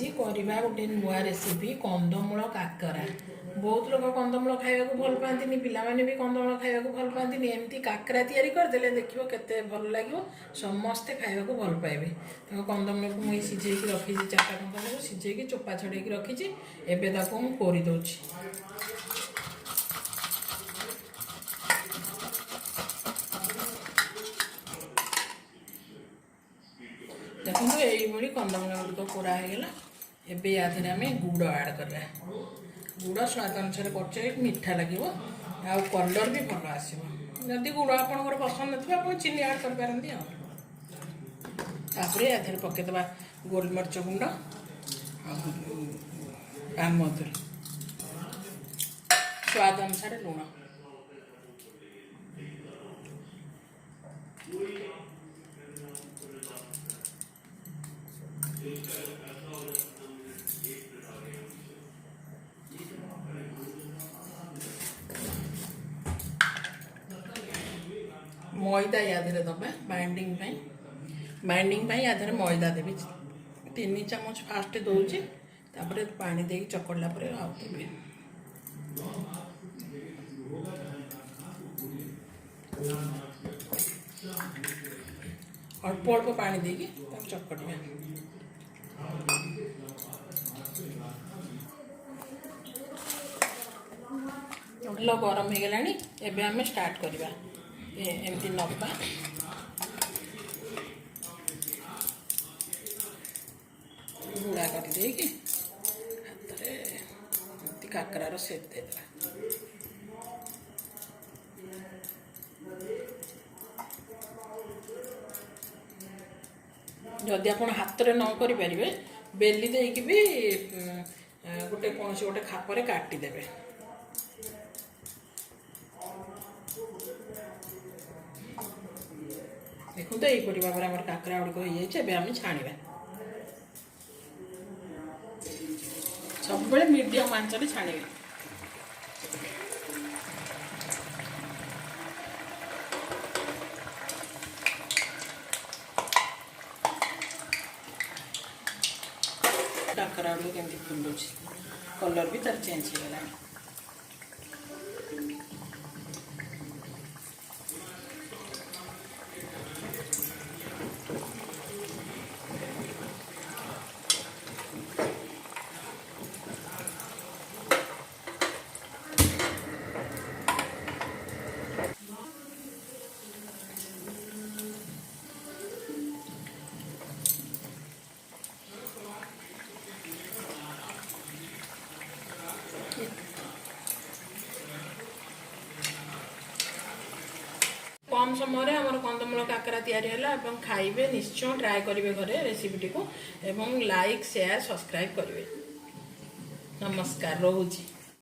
आज करवा गोटे नुआ रेसिपी कंदमूल काकरा। बहुत लोग कंदमूल खाइबा भल पाती, पिलाने भी कंदमूल खाइबा भल पाती। एमती काकरा तैयारी करदे देखिए केते भल लगे, समस्ते खाइबा भल पाइबे। तो कंदमूल को मुझे सिझेकी रखी, 4टा कंदमूल सिझेकी चोपा छड़ेकी रखी। एबे मुझे कोरी दउछि। देखो ये कंदमूल गुड़िक कोरा होगा। एबे या आम गुड़ आड करवा। गुड़ स्वाद अनुसार कर मीठा लगे, आ कलर भी भल आसो। जदि गुड़ आपंकर पसंद न आप चीनी आड कर पारती। या पकईदे गोलमरीच गुंड, आमचूर, स्वाद अनुसार लुण। मैदा या दबा बाइंडिंग या मैदा देवी 3 चामच फास्ट दूसरी, पानी दे चकड़ला देवी। अल्प अल्प पानी देकी चकड़ा। गरम हो गला। एबे आम स्टार्ट करवा। एमती नवा गुड़ा करदे हाथ में काकरार सेप देदेगा। जदि आप हाथ में न करें बेली देकी भी गोटे कौन से गोटे खापर काटिदेवे। देखो तो यहीपरी भाव में आम काकरा गुड़िक हो जाए। आम छाणवा सब मीडियम आंचरे छाणवा। काकरा गुड़ केमती फुलुच, कलर भी तार चेंज हो गला। कम समय आम कंदमूल काकरा या खाइबे। निश्चय ट्राए करेंगे घरे रेसिपीटी को। लाइक शेयर सब्सक्राइब करेंगे। नमस्कार, रोची।